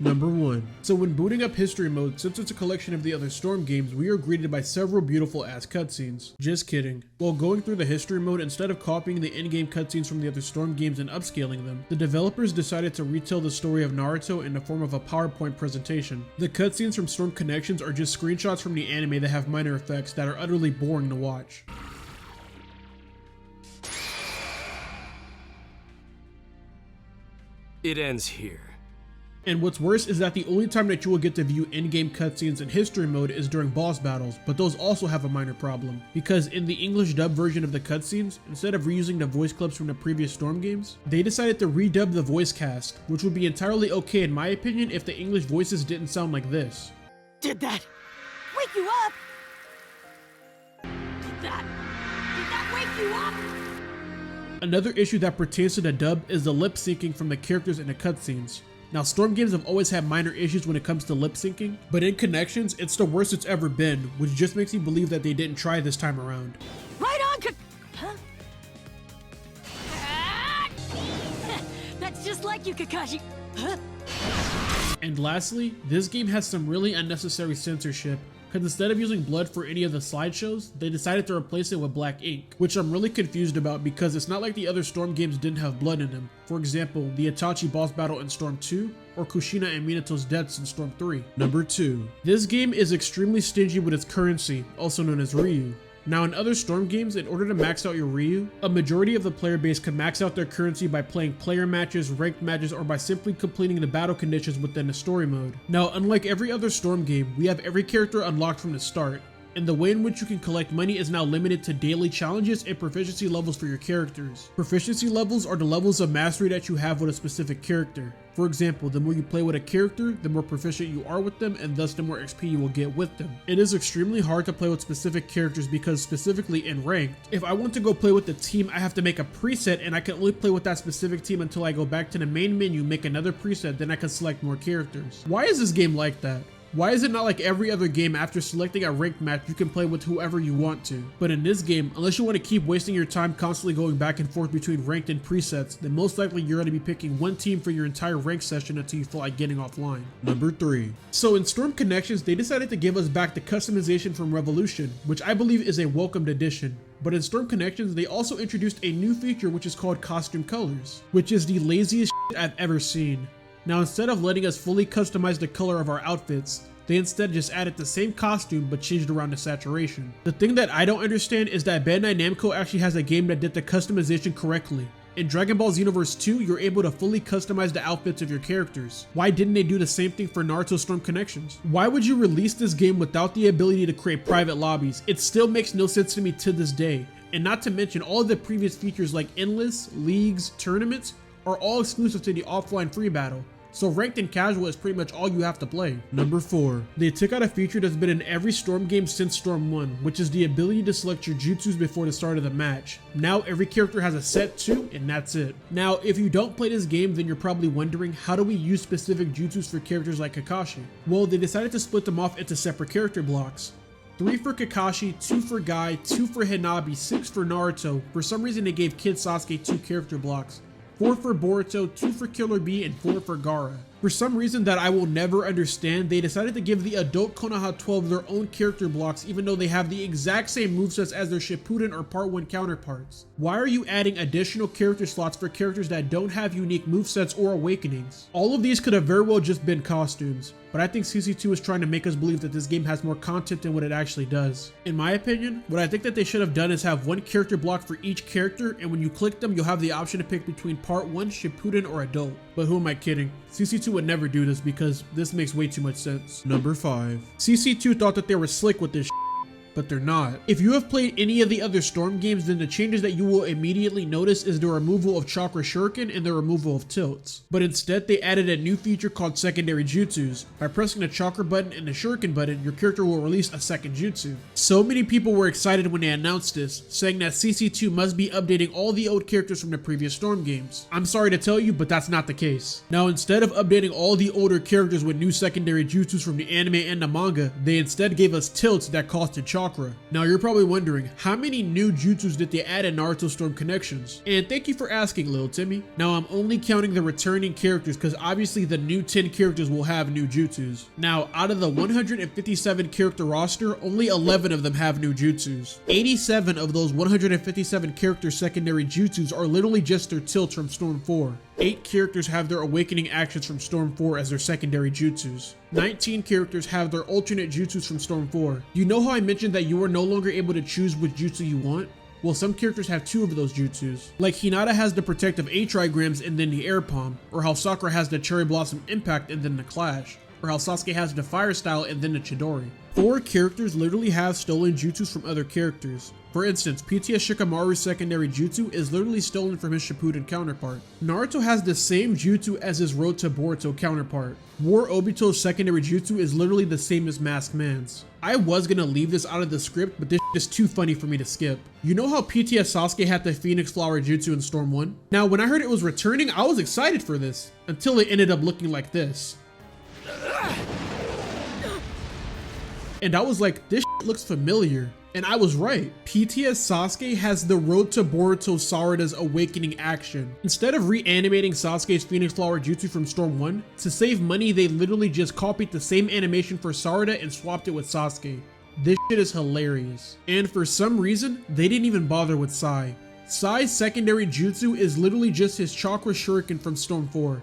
Number 1. So when booting up history mode, since it's a collection of the other Storm games, we are greeted by several beautiful ass cutscenes. Just kidding. While going through the history mode, instead of copying the in-game cutscenes from the other Storm games and upscaling them, the developers decided to retell the story of Naruto in the form of a PowerPoint presentation. The cutscenes from Storm Connections are just screenshots from the anime that have minor effects that are utterly boring to watch. It ends here. And what's worse is that the only time that you will get to view in-game cutscenes in history mode is during boss battles, but those also have a minor problem. Because in the English dub version of the cutscenes, instead of reusing the voice clips from the previous Storm games, they decided to redub the voice cast, which would be entirely okay in my opinion if the English voices didn't sound like this. Did that wake you up? Did that wake you up? Another issue that pertains to the dub is the lip syncing from the characters in the cutscenes. Now, Storm games have always had minor issues when it comes to lip syncing, but in Connections, it's the worst it's ever been, which just makes me believe that they didn't try this time around. Right on, huh? That's just like you, Kakashi. Huh? And lastly, this game has some really unnecessary censorship, because instead of using blood for any of the slideshows, they decided to replace it with black ink, which I'm really confused about because it's not like the other Storm games didn't have blood in them. For example, the Itachi boss battle in Storm 2, or Kushina and Minato's deaths in Storm 3. Number 2. This game is extremely stingy with its currency, also known as Ryu. Now in other Storm games, in order to max out your Ryu, a majority of the player base can max out their currency by playing player matches, ranked matches, or by simply completing the battle conditions within the story mode. Now unlike every other Storm game, we have every character unlocked from the start, and the way in which you can collect money is now limited to daily challenges and proficiency levels for your characters. Proficiency levels are the levels of mastery that you have with a specific character. For example, the more you play with a character, the more proficient you are with them, and thus the more XP you will get with them. It is extremely hard to play with specific characters because specifically in ranked, if I want to go play with the team, I have to make a preset and I can only play with that specific team until I go back to the main menu, make another preset, then I can select more characters. Why is this game like that? Why is it not like every other game after selecting a ranked match you can play with whoever you want to? But in this game, unless you want to keep wasting your time constantly going back and forth between ranked and presets, then most likely you're going to be picking one team for your entire ranked session until you feel like getting offline. Number 3. So in Storm Connections, they decided to give us back the customization from Revolution, which I believe is a welcomed addition. But in Storm Connections, they also introduced a new feature which is called Costume Colors, which is the laziest shit I've ever seen. Now instead of letting us fully customize the color of our outfits, they instead just added the same costume but changed around the saturation. The thing that I don't understand is that Bandai Namco actually has a game that did the customization correctly. In Dragon Ball Xenoverse 2, you're able to fully customize the outfits of your characters. Why didn't they do the same thing for Naruto Storm Connections? Why would you release this game without the ability to create private lobbies? It still makes no sense to me to this day. And not to mention all of the previous features like endless, leagues, tournaments are all exclusive to the offline free battle. So ranked and casual is pretty much all you have to play. Number 4. They took out a feature that's been in every Storm game since Storm 1, which is the ability to select your jutsus before the start of the match. Now every character has a set 2 and that's it. Now if you don't play this game, then you're probably wondering, how do we use specific jutsus for characters like Kakashi? Well, they decided to split them off into separate character blocks. 3 for Kakashi, 2 for Guy, 2 for Hanabi, 6 for Naruto. For some reason they gave Kid Sasuke 2 character blocks. 4 for Boruto, 2 for Killer Bee, and 4 for Gaara. For some reason that I will never understand, they decided to give the adult Konoha 12 their own character blocks even though they have the exact same movesets as their Shippuden or Part 1 counterparts. Why are you adding additional character slots for characters that don't have unique movesets or awakenings? All of these could have very well just been costumes, but I think CC2 is trying to make us believe that this game has more content than what it actually does. In my opinion, what I think that they should have done is have one character block for each character, and when you click them, you'll have the option to pick between Part 1, Shippuden, or Adult. But who am I kidding? CC2 would never do this because this makes way too much sense. Number 5. CC2 thought that they were slick with this but they're not. If you have played any of the other Storm games, then the changes that you will immediately notice is the removal of Chakra Shuriken and the removal of tilts. But instead, they added a new feature called Secondary Jutsus. By pressing the Chakra button and the Shuriken button, your character will release a second jutsu. So many people were excited when they announced this, saying that CC2 must be updating all the old characters from the previous Storm games. I'm sorry to tell you, but that's not the case. Now, instead of updating all the older characters with new secondary jutsus from the anime and the manga, they instead gave us tilts that costed Chakra. chakra. Now you're probably wondering, how many new jutsus did they add in Naruto Storm Connections? And thank you for asking, 𝗃𝗏𝗧𝗵𝗍. Now I'm only counting the returning characters because obviously the new 10 characters will have new jutsus. Now out of the 157 character roster, only 11 of them have new jutsus. 87 of those 157 character secondary jutsus are literally just their tilts from Storm 4. 8 characters have their awakening actions from Storm 4 as their secondary jutsus. 19 characters have their alternate jutsus from Storm 4. You know how I mentioned that you are no longer able to choose which jutsu you want? Well, some characters have 2 of those jutsus. Like Hinata has the protective 𝗃𝗁𝗲𝗄 and then the air palm, or how Sakura has the cherry blossom impact and then the clash, or how Sasuke has the fire style and then the Chidori. 4 characters literally have stolen jutsus from other characters. For instance, PTS Shikamaru's secondary jutsu is literally stolen from his Shippuden counterpart. Naruto has the same jutsu as his 𝗃𝗏𝗃𝗀𝗃 counterpart. 𝗃𝗏𝗃𝗃𝗁's secondary jutsu is literally the same as Masked Man's. I was gonna leave this out of the script, but this is too funny for me to skip. You know how PTS Sasuke had the Phoenix Flower jutsu in Storm 1? Now when I heard it was returning, I was excited for this, until it ended up looking like this. And I was like, this looks familiar. And I was right. PTS Sasuke has the 𝗃𝗏𝗃𝗀𝗃𝗀𝗃's awakening action. Instead of reanimating Sasuke's Phoenix Flower jutsu from Storm 1, to save money they literally just copied the same animation for Sarada and swapped it with Sasuke. This shit is hilarious. And for some reason, they didn't even bother with 𝗧𝗍's secondary jutsu is literally just his chakra shuriken from Storm 4.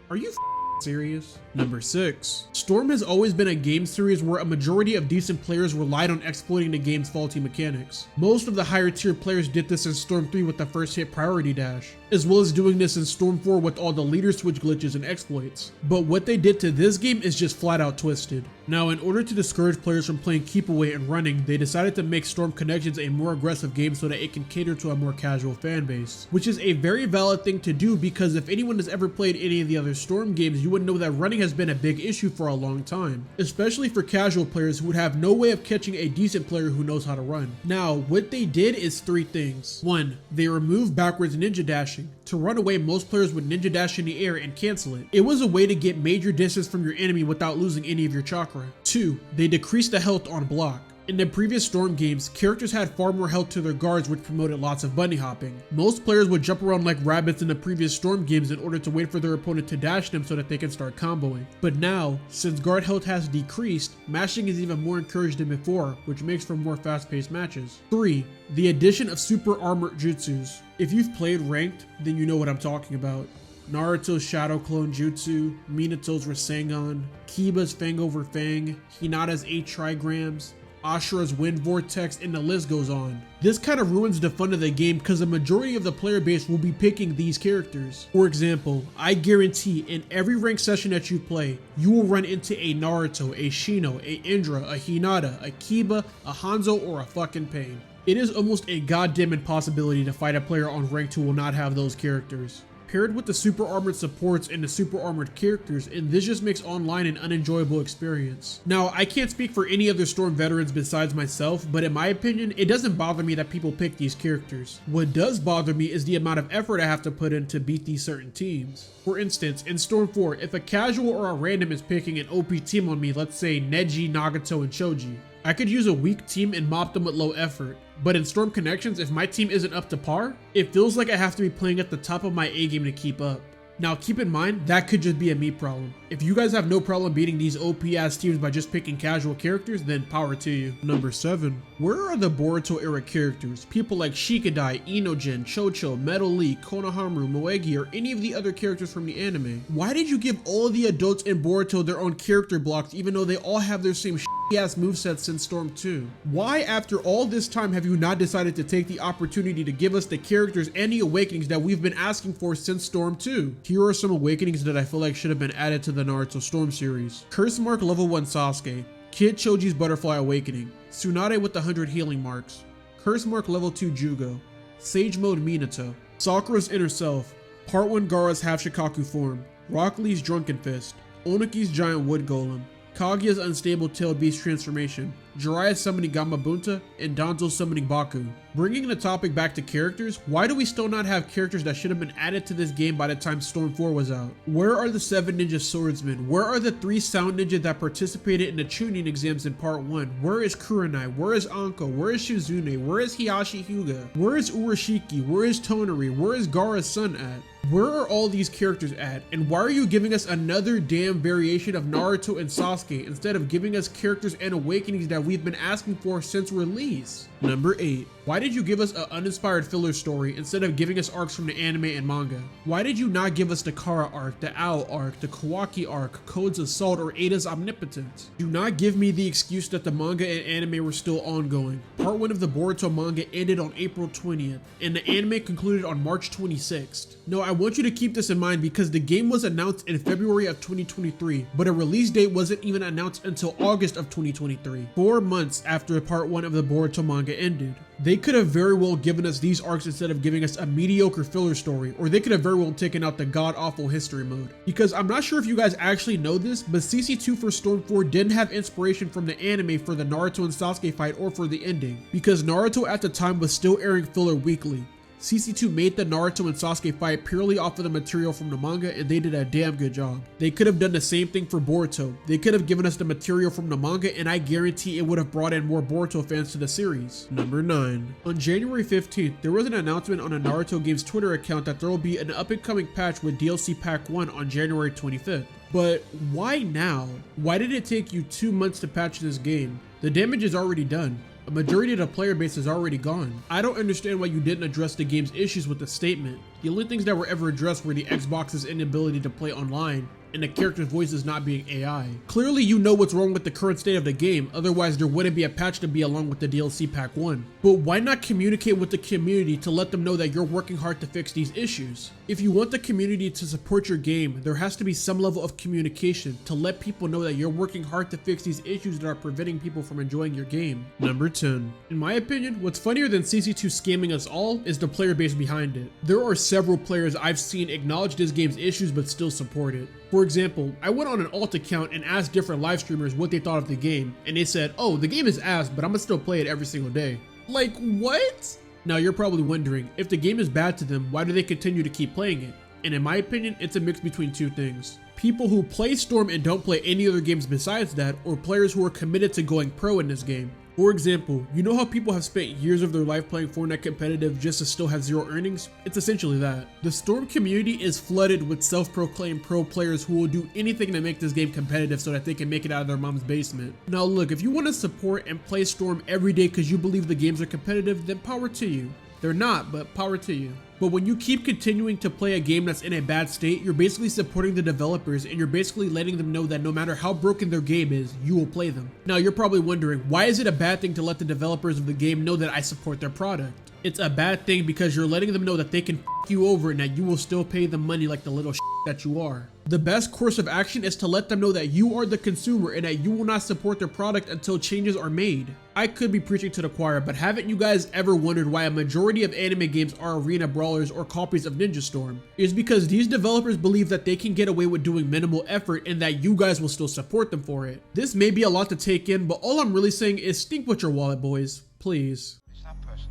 Are you serious? Number 6. Storm has always been a game series where a majority of decent players relied on exploiting the game's faulty mechanics. Most of the higher tier players did this in Storm 3 with the first hit priority dash, as well as doing this in Storm 4 with all the leader switch glitches and exploits. But what they did to this game is just flat out twisted. Now in order to discourage players from playing keep away and running, they decided to make Storm Connections a more aggressive game so that it can cater to a more casual fan base. Which is a very valid thing to do because if anyone has ever played any of the other Storm games, you would know that running has been a big issue for a long time, especially for casual players who would have no way of catching a decent player who knows how to run. Now, what they did is 3 things. 1. They removed backwards ninja dashing. To run away, most players would ninja dash in the air and cancel it. It was a way to get major distance from your enemy without losing any of your chakra. 2. They decreased the health on block. In the previous Storm games, characters had far more health to their guards, which promoted lots of bunny hopping. Most players would jump around like rabbits in the previous Storm games in order to wait for their opponent to dash them so that they can start comboing. But now, since guard health has decreased, mashing is even more encouraged than before, which makes for more fast-paced matches. 3. The addition of super armored jutsus. If you've played ranked, then you know what I'm talking about. Naruto's Shadow Clone Jutsu, Minato's Rasengan, Kiba's Fang over Fang, Hinata's 𝗃𝗁𝗃𝗁𝗃𝗃, Ashura's Wind Vortex, and the list goes on. This kind of ruins the fun of the game because the majority of the player base will be picking these characters. For example, I guarantee in every ranked session that you play, you will run into a Naruto, a Shino, a Indra, a Hinata, a Kiba, a Hanzo, or a fucking Pain. It is almost a goddamn impossibility to fight a player on ranked who will not have those characters. Paired with the super armored supports and the super armored characters, and this just makes online an unenjoyable experience. Now, I can't speak for any other Storm veterans besides myself, but in my opinion, it doesn't bother me that people pick these characters. What does bother me is the amount of effort I have to put in to beat these certain teams. For instance, in Storm 4, if a casual or a random is picking an OP team on me, let's say Neji, Nagato, and Choji, I could use a weak team and mop them with low effort. But in Storm Connections, if my team isn't up to par, it feels like I have to be playing at the top of my A game to keep up. Now keep in mind, that could just be a me problem. If you guys have no problem beating these OP ass teams by just picking casual characters, then power to you. Number 7. Where are the Boruto era characters? People like Shikadai, Inogen, Chocho, Metal Lee, Konohamaru, Moegi, or any of the other characters from the anime? Why did you give all of the adults in Boruto their own character blocks even though they all have their same ass movesets since Storm 2? Why after all this time have you not decided to take the opportunity to give us the characters and the awakenings that we've been asking for since Storm 2? Here are some awakenings that I feel like should have been added to the Naruto Storm series. Curse Mark level 1 Sasuke, Kid Choji's Butterfly Awakening, Tsunade with the 100 healing marks, Curse Mark level 2 Jugo, Sage Mode Minato, Sakura's Inner Self, Part 1 Gaara's Half Shikaku form, Rock Lee's Drunken Fist, Onuki's Giant Wood Golem, Kaguya's unstable tailed beast transformation, Jiraiya summoning 𝗃𝗵𝗶𝘀, and Danzo summoning Baku. Bringing the topic back to characters, why do we still not have characters that should have been added to this game by the time Storm 4 was out? Where are the 7 ninja swordsmen? Where are the 3 sound ninja that participated in the tuning exams in part 1? Where is Kurenai? Where is Anko? Where is Shizune? Where is Hiyashi Hyuga? Where is Urashiki? Where is Tonari? Where is Gaara's son at? Where are all these characters at? And why are you giving us another damn variation of Naruto and Sasuke instead of giving us characters and awakenings that we've been asking for since release? Number 8. Why did you give us an uninspired filler story instead of giving us arcs from the anime and manga? Why did you not give us the Kara arc, the Ao arc, the Kawaki arc, Code's Assault, or Ada's Omnipotence? Do not give me the excuse that the manga and anime were still ongoing. Part 1 of the Boruto manga ended on April 20th, and the anime concluded on March 26th. No, I want you to keep this in mind because the game was announced in February of 2023, but a release date wasn't even announced until August of 2023, 4 months after part 1 of the Boruto manga ended. They could have very well given us these arcs instead of giving us a mediocre filler story, or they could have very well taken out the god-awful history mode. Because I'm not sure if you guys actually know this, but CC2 for Storm 4 didn't have inspiration from the anime for the Naruto and Sasuke fight or for the ending, because Naruto at the time was still airing filler weekly. CC2 made the Naruto and Sasuke fight purely off of the material from the manga, and they did a damn good job. They could have done the same thing for Boruto. They could have given us the material from the manga, and I guarantee it would have brought in more Boruto fans to the series. Number 9. On January 15th, there was an announcement on a Naruto Games Twitter account that there will be an up-and-coming patch with DLC Pack 1 on January 25th. But why now? Why did it take you 2 months to patch this game? The damage is already done. A majority of the player base is already gone. I don't understand why you didn't address the game's issues with the statement. The only things that were ever addressed were the Xbox's inability to play online and the character's voices not being AI. Clearly you know what's wrong with the current state of the game, otherwise there wouldn't be a patch to be along with the DLC Pack 1. But why not communicate with the community to let them know that you're working hard to fix these issues? If you want the community to support your game, there has to be some level of communication to let people know that you're working hard to fix these issues that are preventing people from enjoying your game. Number 10. In my opinion, what's funnier than CC2 scamming us all is the player base behind it. There are several players I've seen acknowledge this game's issues but still support it. For example, I went on an alt account and asked different live streamers what they thought of the game, and they said, oh, the game is ass, but I'm gonna still play it every single day. Like, what? Now you're probably wondering, if the game is bad to them, why do they continue to keep playing it? And in my opinion, it's a mix between two things. People who play Storm and don't play any other games besides that, or players who are committed to going pro in this game. For example, you know how people have spent years of their life playing Fortnite competitive just to still have zero earnings? It's essentially that. The Storm community is flooded with self-proclaimed pro players who will do anything to make this game competitive so that they can make it out of their mom's basement. Now look, if you want to support and play Storm every day because you believe the games are competitive, then power to you. They're not, but power to you. But when you keep continuing to play a game that's in a bad state, you're basically supporting the developers and you're basically letting them know that no matter how broken their game is, you will play them. Now you're probably wondering, why is it a bad thing to let the developers of the game know that I support their product? It's a bad thing because you're letting them know that they can f you over and that you will still pay them money like the little that you are. The best course of action is to let them know that you are the consumer and that you will not support their product until changes are made. I could be preaching to the choir, but haven't you guys ever wondered why a majority of anime games are arena brawlers or copies of Ninja Storm? It's because these developers believe that they can get away with doing minimal effort and that you guys will still support them for it. This may be a lot to take in, but all I'm really saying is think with your wallet, boys. Please.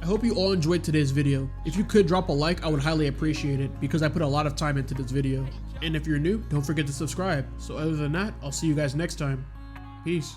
I hope you all enjoyed today's video. If you could drop a like, I would highly appreciate it because I put a lot of time into this video. And if you're new, don't forget to subscribe. So other than that, I'll see you guys next time. Peace.